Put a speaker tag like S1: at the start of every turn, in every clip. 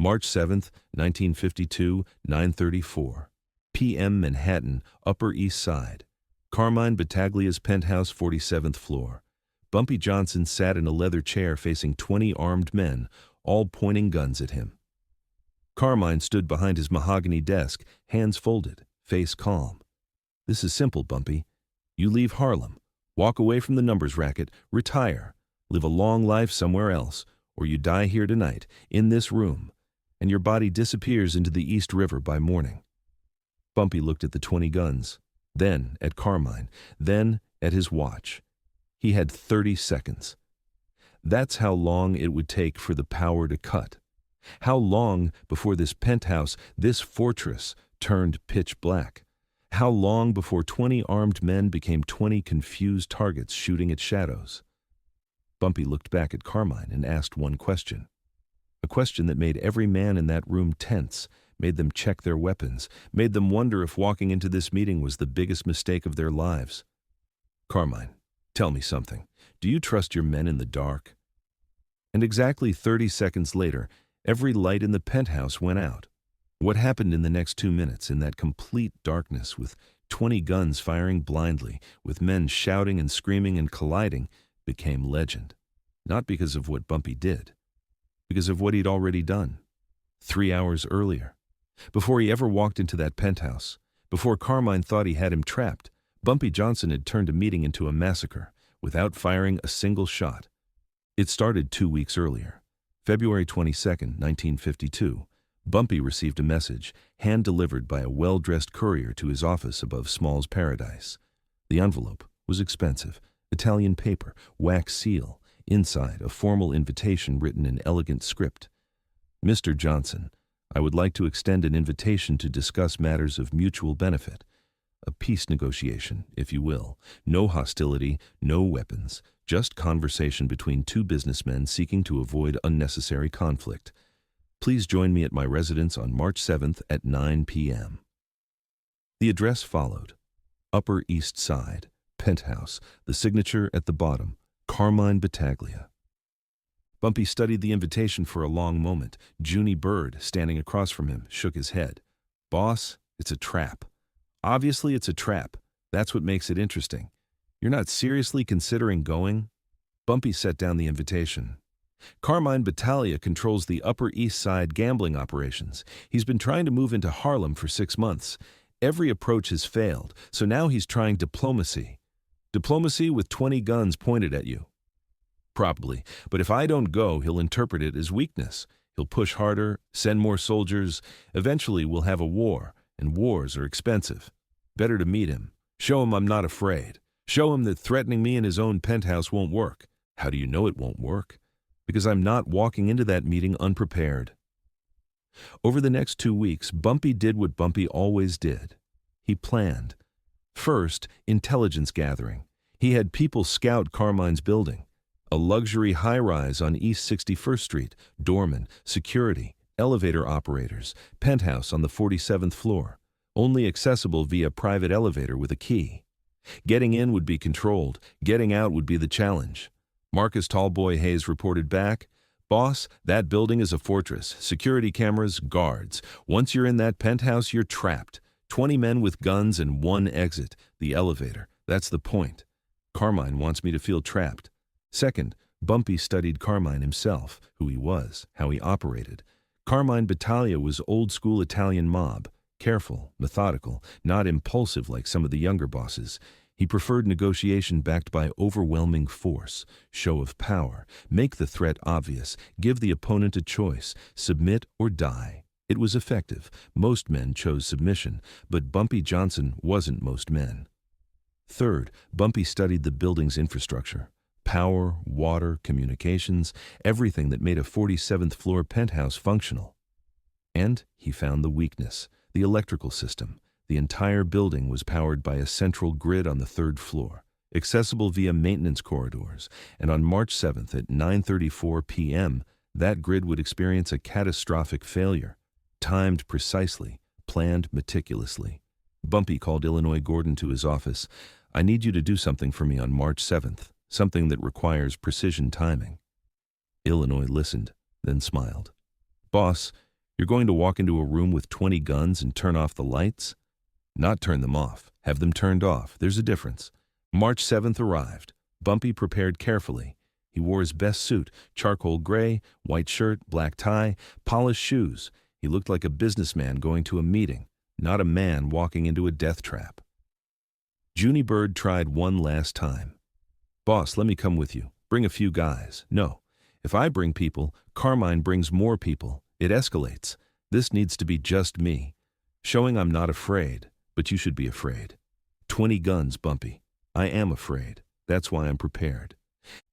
S1: March 7th, 1952, 9:34 p.m. Manhattan, Upper East Side. Carmine Battaglia's penthouse, 47th floor. Bumpy Johnson sat in a leather chair facing 20 armed men, all pointing guns at him. Carmine stood behind his mahogany desk, hands folded, face calm. "This is simple, Bumpy. You leave Harlem, walk away from the numbers racket, retire, live a long life somewhere else, or you die here tonight, in this room, and your body disappears into the East River by morning." Bumpy looked at the 20 guns, then at Carmine, then at his watch. He had 30 seconds. That's how long it would take for the power to cut. How long before this penthouse, this fortress, turned pitch black? How long before 20 armed men became 20 confused targets shooting at shadows? Bumpy looked back at Carmine and asked one question. A question that made every man in that room tense, made them check their weapons, made them wonder if walking into this meeting was the biggest mistake of their lives. "Carmine, tell me something. Do you trust your men in the dark?" And exactly 30 seconds later, every light in the penthouse went out. What happened in the next 2 minutes in that complete darkness, with 20 guns firing blindly, with men shouting and screaming and colliding, became legend. Not because of what Bumpy did, because of what he'd already done. 3 hours earlier, before he ever walked into that penthouse, before Carmine thought he had him trapped, Bumpy Johnson had turned a meeting into a massacre, without firing a single shot. It started 2 weeks earlier. February 22nd, 1952, Bumpy received a message, hand-delivered by a well-dressed courier to his office above Small's Paradise. The envelope was expensive, Italian paper, wax seal, inside a formal invitation written in elegant script. "Mr. Johnson, I would like to extend an invitation to discuss matters of mutual benefit. A peace negotiation, if you will. No hostility, no weapons, just conversation between two businessmen seeking to avoid unnecessary conflict. Please join me at my residence on March 7th at 9 p.m. The address followed. Upper East Side, penthouse, the signature at the bottom, Carmine Battaglia. Bumpy studied the invitation for a long moment. Junie Bird, standing across from him, shook his head. "Boss, it's a trap. Obviously it's a trap. That's what makes it interesting. You're not seriously considering going?" Bumpy set down the invitation. "Carmine Battaglia controls the Upper East Side gambling operations. He's been trying to move into Harlem for 6 months. Every approach has failed, so now he's trying diplomacy. Diplomacy with 20 guns pointed at you. Probably, but if I don't go, he'll interpret it as weakness. He'll push harder, send more soldiers. Eventually we'll have a war, and wars are expensive. Better to meet him. Show him I'm not afraid. Show him that threatening me in his own penthouse won't work. How do you know it won't work? Because I'm not walking into that meeting unprepared." Over the next 2 weeks, Bumpy did what Bumpy always did. He planned. First, intelligence gathering. He had people scout Carmine's building. A luxury high-rise on East 61st Street, doorman, security, elevator operators, penthouse on the 47th floor, only accessible via private elevator with a key. Getting in would be controlled, getting out would be the challenge. Marcus Tallboy Hayes reported back, "Boss, that building is a fortress, security cameras, guards. Once you're in that penthouse, you're trapped. 20 men with guns and one exit, the elevator. That's the point. Carmine wants me to feel trapped." Second, Bumpy studied Carmine himself, who he was, how he operated. Carmine Battaglia was old-school Italian mob, careful, methodical, not impulsive like some of the younger bosses. He preferred negotiation backed by overwhelming force, show of power, make the threat obvious, give the opponent a choice, submit or die. It was effective. Most men chose submission, but Bumpy Johnson wasn't most men. Third, Bumpy studied the building's infrastructure. Power, water, communications, everything that made a 47th floor penthouse functional. And he found the weakness, the electrical system. The entire building was powered by a central grid on the 3rd floor, accessible via maintenance corridors, and on March 7th at 9:34 p.m., that grid would experience a catastrophic failure, timed precisely, planned meticulously. Bumpy called Illinois Gordon to his office. "I need you to do something for me on March 7th. Something that requires precision timing." Illinois listened, then smiled. "Boss, You're going to walk into a room with 20 guns and turn off the lights? Not turn them off. Have them turned off. There's a difference. March 7th arrived. Bumpy prepared carefully. He wore his best suit, charcoal gray, white shirt, black tie, polished shoes. He looked like a businessman going to a meeting, not a man walking into a death trap. Junie Bird tried one last time. Boss, let me come with you. Bring a few guys. No. If I bring people, Carmine brings more people. It escalates. This needs to be just me. Showing I'm not afraid, but you should be afraid. 20 guns, Bumpy. I am afraid. That's why I'm prepared.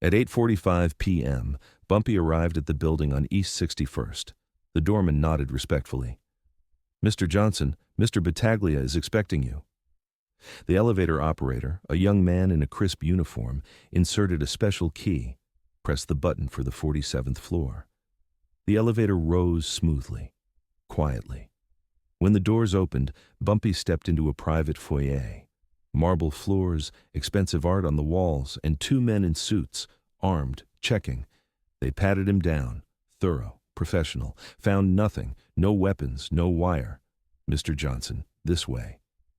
S1: At 8:45 p.m., Bumpy arrived at the building on East 61st. The doorman nodded respectfully. Mr. Johnson, Mr. Battaglia is expecting you. The elevator operator, a young man in a crisp uniform, inserted a special key, pressed the button for the 47th floor. The elevator rose smoothly, quietly. When the doors opened, Bumpy stepped into a private foyer. Marble floors, expensive art on the walls, and 2 men in suits, armed, checking. They patted him down, thorough, professional, found nothing, no weapons, no wire. Mr. Johnson, this way.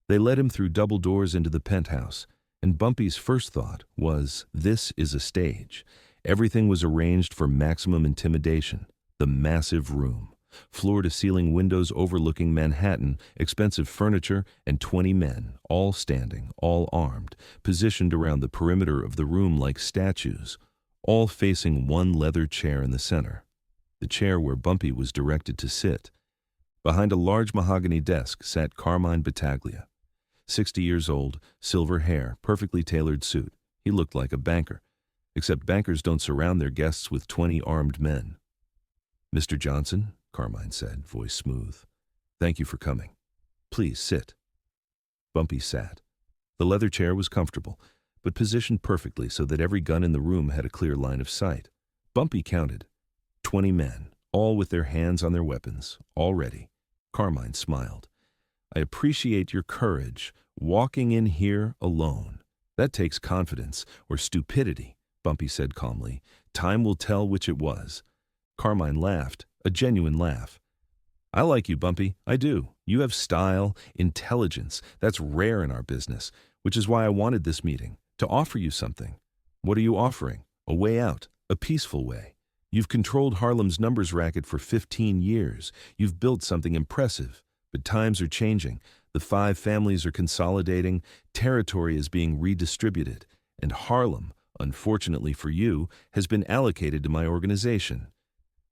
S1: They led him through double doors into the penthouse, and Bumpy's first thought was, this is a stage. Everything was arranged for maximum intimidation. The massive room. Floor-to-ceiling windows overlooking Manhattan, expensive furniture, and 20 men, all standing, all armed, positioned around the perimeter of the room like statues, all facing one leather chair in the center, the chair where Bumpy was directed to sit. Behind a large mahogany desk sat Carmine Battaglia. 60 years old, silver hair, perfectly tailored suit. He looked like a banker, except bankers don't surround their guests with 20 armed men. Mr. Johnson, Carmine said, voice smooth. Thank you for coming. Please sit. Bumpy sat. The leather chair was comfortable, but positioned perfectly so that every gun in the room had a clear line of sight. Bumpy counted. 20 men, all with their hands on their weapons, all ready. Carmine smiled. I appreciate your courage, walking in here alone. That takes confidence, or stupidity, Bumpy said calmly. Time will tell which it was. Carmine laughed, a genuine laugh. I like you, Bumpy. I do. You have style, intelligence. That's rare in our business, which is why I wanted this meeting, to offer you something. What are you offering? A way out, a peaceful way. You've controlled Harlem's numbers racket for 15 years. You've built something impressive. But times are changing. The 5 families are consolidating. Territory is being redistributed. And Harlem, unfortunately for you, has been allocated to my organization.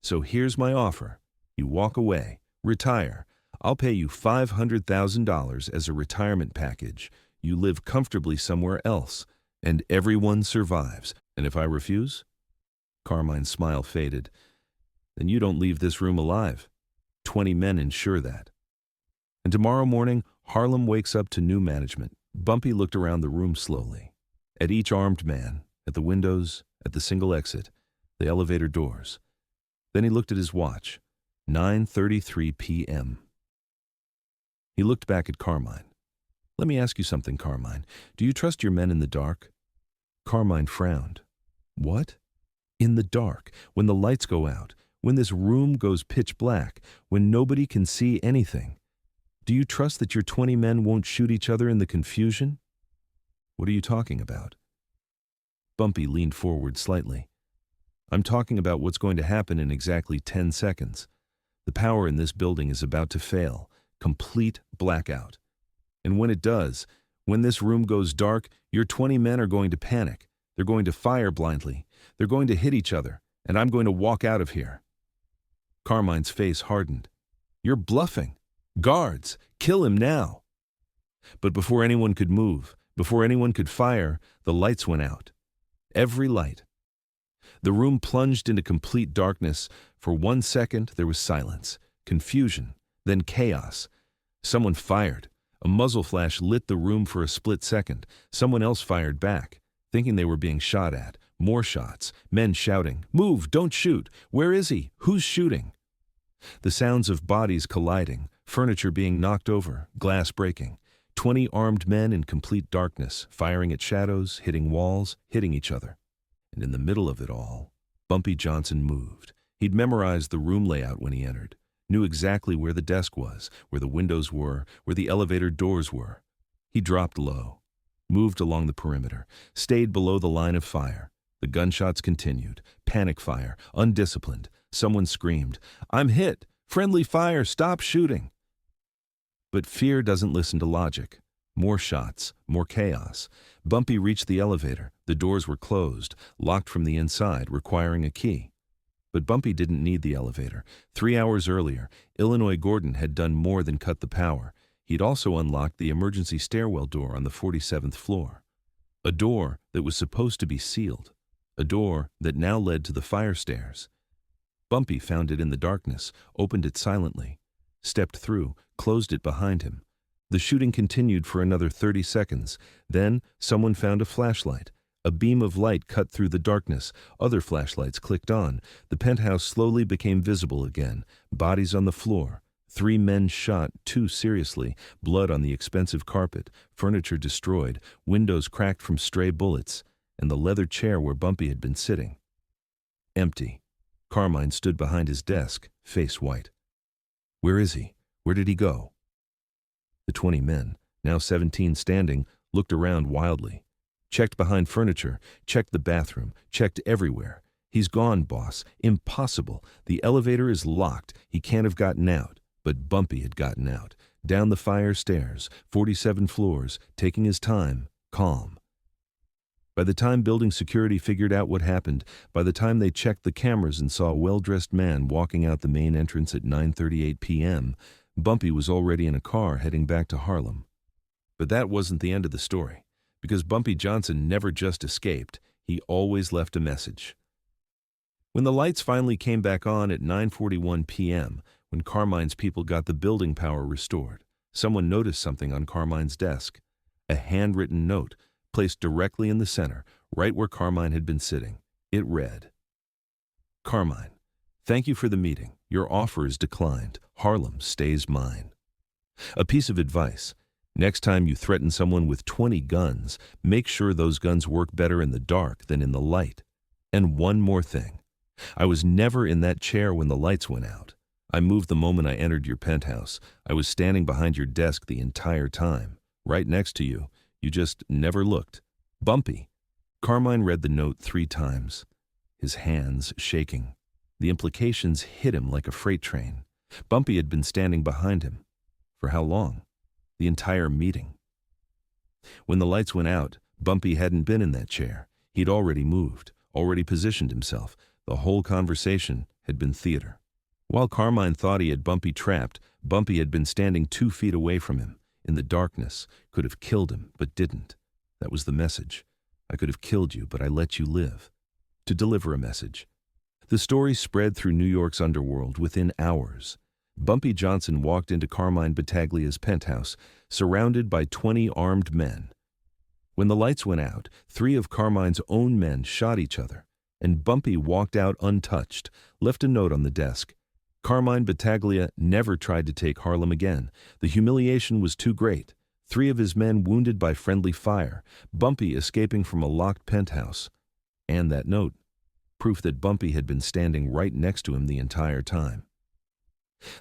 S1: So here's my offer. You walk away, retire. I'll pay you $500,000 as a retirement package. You live comfortably somewhere else, and everyone survives. And if I refuse? Carmine's smile faded. Then you don't leave this room alive. 20 men ensure that. And tomorrow morning, Harlem wakes up to new management. Bumpy looked around the room slowly. At each armed man, at the windows, at the single exit, the elevator doors. Then he looked at his watch. 9:33 p.m. He looked back at Carmine. Let me ask you something, Carmine. Do you trust your men in the dark? Carmine frowned. What? In the dark, when the lights go out, when this room goes pitch black, when nobody can see anything. Do you trust that your 20 men won't shoot each other in the confusion? What are you talking about? Bumpy leaned forward slightly. I'm talking about what's going to happen in exactly 10 seconds. The power in this building is about to fail. Complete blackout. And when it does, when this room goes dark, your 20 men are going to panic. They're going to fire blindly. They're going to hit each other, and I'm going to walk out of here. Carmine's face hardened. You're bluffing. Guards, kill him now. But before anyone could move, before anyone could fire, the lights went out. Every light. The room plunged into complete darkness. For 1 second, there was silence, confusion, then chaos. Someone fired. A muzzle flash lit the room for a split second. Someone else fired back, thinking they were being shot at. More shots, men shouting, "Move, don't shoot! Where is he? Who's shooting?" The sounds of bodies colliding, furniture being knocked over, glass breaking. 20 armed men in complete darkness, firing at shadows, hitting walls, hitting each other. And in the middle of it all, Bumpy Johnson moved. He'd memorized the room layout when he entered. knew exactly where the desk was, where the windows were, where the elevator doors were. He dropped low, moved along the perimeter, stayed below the line of fire. The gunshots continued. Panic fire, undisciplined. Someone screamed, "I'm hit! Friendly fire! Stop shooting!" But fear doesn't listen to logic. More shots, more chaos. Bumpy reached the elevator. The doors were closed, locked from the inside, requiring a key. But Bumpy didn't need the elevator. 3 hours earlier, Illinois Gordon had done more than cut the power. He'd also unlocked the emergency stairwell door on the 47th floor. A door that was supposed to be sealed. A door that now led to the fire stairs. Bumpy found it in the darkness, opened it silently, stepped through, closed it behind him. The shooting continued for another 30 seconds. Then someone found a flashlight. A beam of light cut through the darkness. Other flashlights clicked on. The penthouse slowly became visible again. Bodies on the floor. 3 men shot, 2 seriously. Blood on the expensive carpet. Furniture destroyed. Windows cracked from stray bullets. And the leather chair where Bumpy had been sitting. Empty. Carmine stood behind his desk, face white. Where is he? Where did he go? The 20 men, now 17 standing, looked around wildly. Checked behind furniture, checked the bathroom, checked everywhere. He's gone, boss. Impossible. The elevator is locked. He can't have gotten out. But Bumpy had gotten out. Down the fire stairs, 47 floors, taking his time, calm. By the time building security figured out what happened, by the time they checked the cameras and saw a well-dressed man walking out the main entrance at 9:38 p.m., Bumpy was already in a car heading back to Harlem. But that wasn't the end of the story, because Bumpy Johnson never just escaped, he always left a message. When the lights finally came back on at 9:41 p.m., when Carmine's people got the building power restored, someone noticed something on Carmine's desk. A handwritten note, placed directly in the center, right where Carmine had been sitting. It read, "Carmine, thank you for the meeting. Your offer is declined. Harlem stays mine." A piece of advice. Next time you threaten someone with 20 guns, make sure those guns work better in the dark than in the light. And one more thing. I was never in that chair when the lights went out. I moved the moment I entered your penthouse. I was standing behind your desk the entire time, right next to you. You just never looked. Bumpy. Carmine read the note 3 times, his hands shaking. The implications hit him like a freight train. Bumpy had been standing behind him. For how long? The entire meeting. When the lights went out, Bumpy hadn't been in that chair. He'd already moved, already positioned himself. The whole conversation had been theater. While Carmine thought he had Bumpy trapped, Bumpy had been standing 2 feet away from him. In the darkness, could have killed him, but didn't. That was the message. I could have killed you, but I let you live. To deliver a message. The story spread through New York's underworld within hours. Bumpy Johnson walked into Carmine Battaglia's penthouse, surrounded by 20 armed men. When the lights went out, 3 of Carmine's own men shot each other, and Bumpy walked out untouched, left a note on the desk. Carmine Battaglia never tried to take Harlem again. The humiliation was too great. 3 of his men wounded by friendly fire, Bumpy escaping from a locked penthouse. And that note, proof that Bumpy had been standing right next to him the entire time.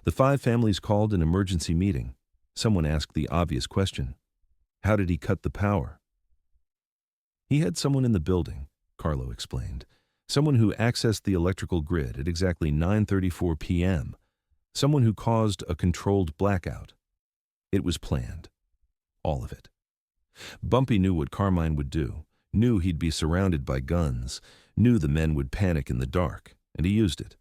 S1: The 5 families called an emergency meeting. Someone asked the obvious question. How did he cut the power? He had someone in the building, Carlo explained. Someone who accessed the electrical grid at exactly 9:34 p.m. Someone who caused a controlled blackout. It was planned. All of it. Bumpy knew what Carmine would do, knew he'd be surrounded by guns, knew the men would panic in the dark, and he used it.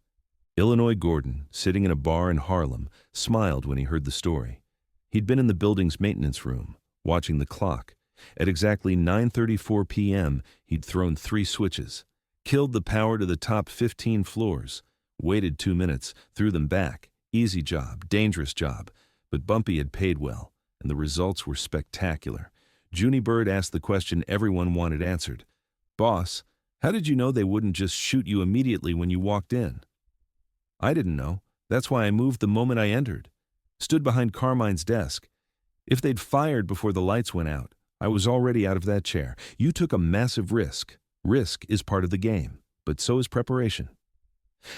S1: Illinois Gordon, sitting in a bar in Harlem, smiled when he heard the story. He'd been in the building's maintenance room, watching the clock. At exactly 9:34 p.m., he'd thrown 3 switches. Killed the power to the top 15 floors, waited 2 minutes, threw them back. Easy job, dangerous job. But Bumpy had paid well, and the results were spectacular. Junie Bird asked the question everyone wanted answered. Boss, how did you know they wouldn't just shoot you immediately when you walked in? I didn't know. That's why I moved the moment I entered. Stood behind Carmine's desk. If they'd fired before the lights went out, I was already out of that chair. You took a massive risk. Risk is part of the game, but so is preparation.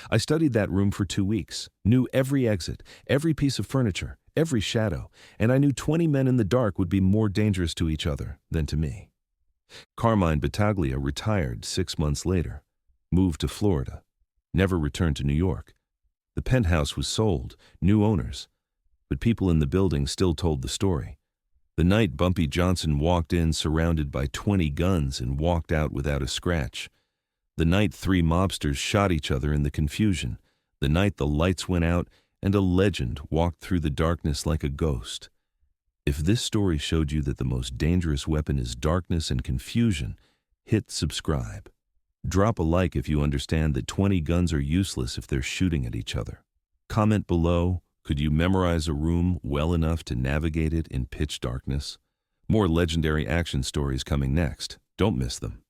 S1: I studied that room for 2 weeks, knew every exit, every piece of furniture, every shadow, and I knew 20 men in the dark would be more dangerous to each other than to me. Carmine Battaglia retired 6 months later, moved to Florida, never returned to New York. The penthouse was sold, new owners, but people in the building still told the story. The night Bumpy Johnson walked in surrounded by 20 guns and walked out without a scratch. The night 3 mobsters shot each other in the confusion. The night the lights went out and a legend walked through the darkness like a ghost. If this story showed you that the most dangerous weapon is darkness and confusion, hit subscribe. Drop a like if you understand that 20 guns are useless if they're shooting at each other. Comment below, could you memorize a room well enough to navigate it in pitch darkness? More legendary action stories coming next. Don't miss them.